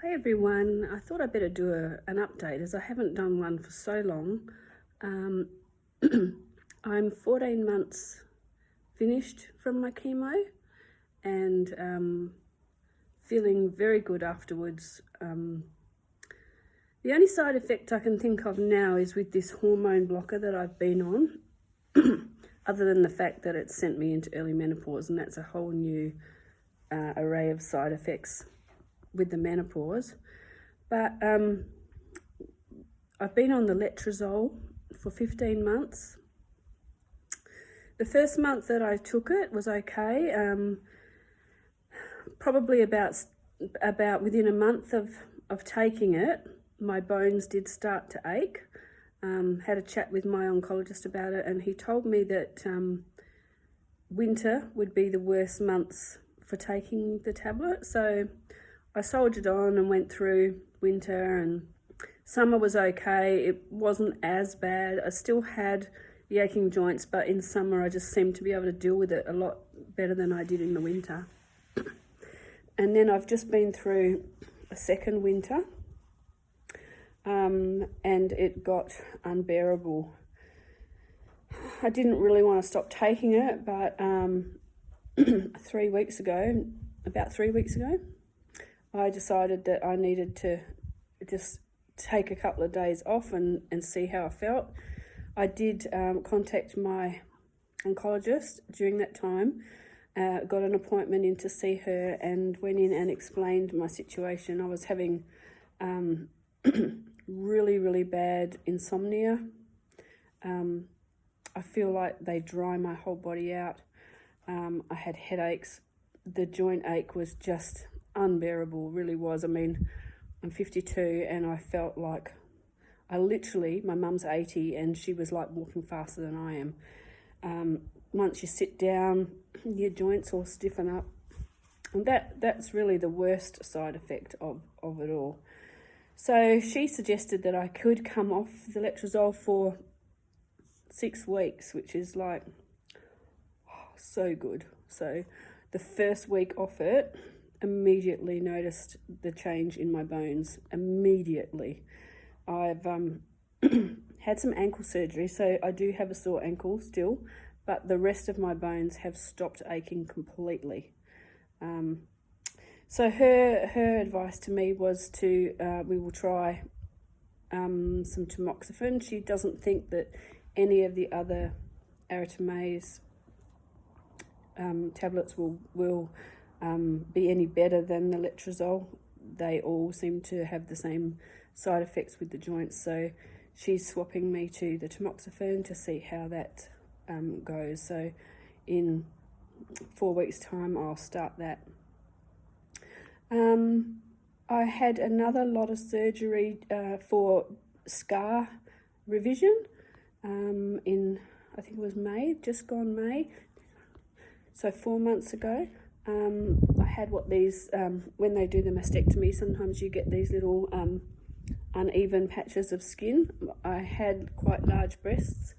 Hi everyone, I thought I'd better do an update as I haven't done one for so long. Um, I'm 14 months finished from my chemo and feeling very good afterwards. The only side effect I can think of now is with this hormone blocker that I've been on, other than the fact that it sent me into early menopause, and that's a whole new array of side effects with the menopause. But I've been on the letrozole for 15 months. The first month that I took it was okay. Probably about within a month of taking it, my bones did start to ache. Had a chat with my oncologist about it, and he told me that winter would be the worst months for taking the tablet. So I soldiered on and went through winter, and summer was okay. It wasn't as bad. I still had the aching joints, but in summer I just seemed to be able to deal with it a lot better than I did in the winter. And then I've just been through a second winter, and it got unbearable. I didn't really want to stop taking it, but about 3 weeks ago, I decided that I needed to just take a couple of days off and see how I felt. I did contact my oncologist during that time, got an appointment in to see her, and went in and explained my situation. I was having really bad insomnia. I feel like they dry my whole body out. I had headaches. The joint ache was just unbearable, really was. I mean, I'm 52 and I felt like my mum's 80 and she was like walking faster than I am. Once you sit down, your joints all stiffen up. And that's really the worst side effect of it all. So she suggested that I could come off the letrozole for 6 weeks, which is like so good. So the first week off it, immediately noticed the change in my bones. Immediately. I've had some ankle surgery, so I do have a sore ankle still, but the rest of my bones have stopped aching completely. So her advice to me was we will try some tamoxifen. She doesn't think that any of the other aromatase tablets will be any better than the letrozole. They all seem to have the same side effects with the joints, so she's swapping me to the tamoxifen to see how that goes. So in 4 weeks' time I'll start that. I had another lot of surgery for scar revision in, I think it was May, just gone May, so 4 months ago. I had when they do the mastectomy, sometimes you get these little uneven patches of skin. I had quite large breasts,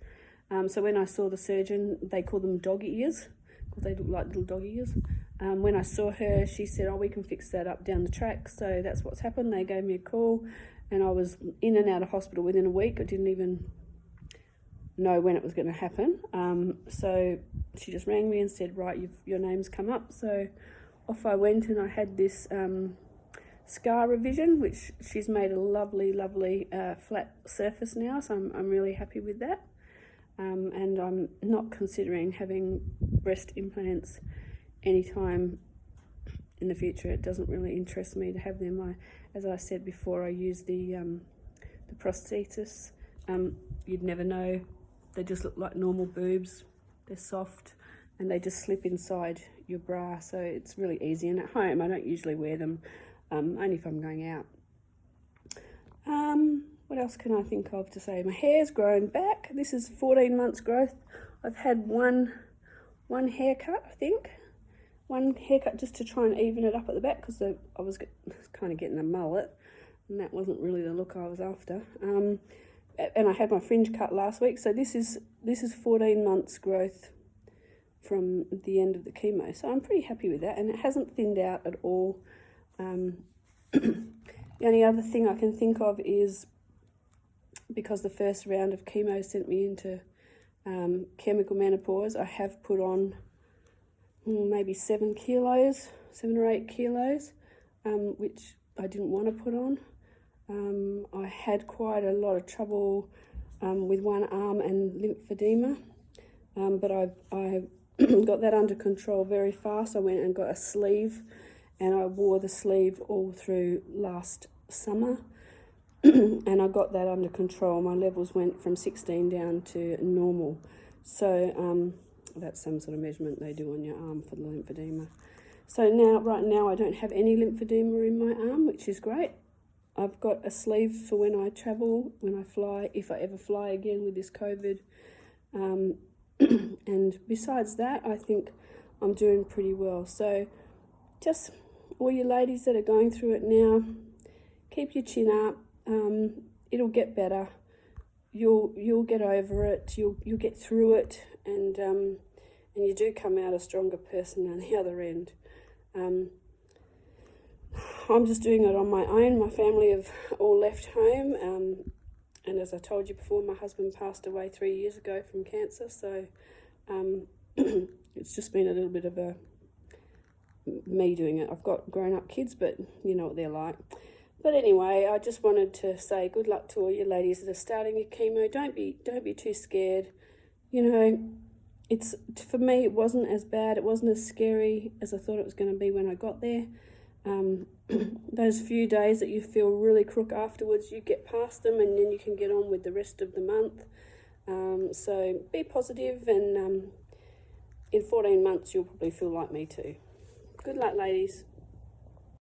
so when I saw the surgeon, they call them dog ears because they look like little dog ears. When I saw her, she said, "Oh, we can fix that up down the track." So that's what's happened. They gave me a call, and I was in and out of hospital within a week. I didn't even know when it was going to happen. So she just rang me and said, "Right, your name's come up." So off I went, and I had this scar revision, which she's made a lovely flat surface now, so I'm really happy with that. And I'm not considering having breast implants anytime in the future. It doesn't really interest me to have them. As I said before, I use the prosthesis. You'd never know. They just look like normal boobs. They're soft and they just slip inside your bra, so it's really easy. And at home I don't usually wear them, only if I'm going out. What else can I think of to say? My hair's grown back. This is 14 months growth. I've had one haircut, I think. One haircut just to try and even it up at the back, because I was kind of getting a mullet and that wasn't really the look I was after. And I had my fringe cut last week, so this is 14 months growth from the end of the chemo, so I'm pretty happy with that, and it hasn't thinned out at all. The only other thing I can think of is because the first round of chemo sent me into chemical menopause, I have put on maybe 7 or 8 kilos, which I didn't want to put on. I had quite a lot of trouble with one arm and lymphedema, but I got that under control very fast. I went and got a sleeve, and I wore the sleeve all through last summer, and I got that under control. My levels went from 16 down to normal. So that's some sort of measurement they do on your arm for the lymphedema. So right now I don't have any lymphedema in my arm, which is great. I've got a sleeve for when I travel, when I fly, if I ever fly again with this COVID. And besides that, I think I'm doing pretty well. So just all you ladies that are going through it now, keep your chin up. It'll get better. You'll get over it. You'll get through it, and you do come out a stronger person on the other end. I'm just doing it on my own. My family have all left home, and as I told you before, my husband passed away 3 years ago from cancer. So it's just been a little bit of me doing it. I've got grown-up kids, but you know what they're like. But anyway, I just wanted to say good luck to all you ladies that are starting your chemo. Don't be too scared. You know, for me, it wasn't as bad. It wasn't as scary as I thought it was going to be when I got there. Those few days that you feel really crook afterwards, you get past them, and then you can get on with the rest of the month. So be positive, and in 14 months, you'll probably feel like me too. Good luck, ladies.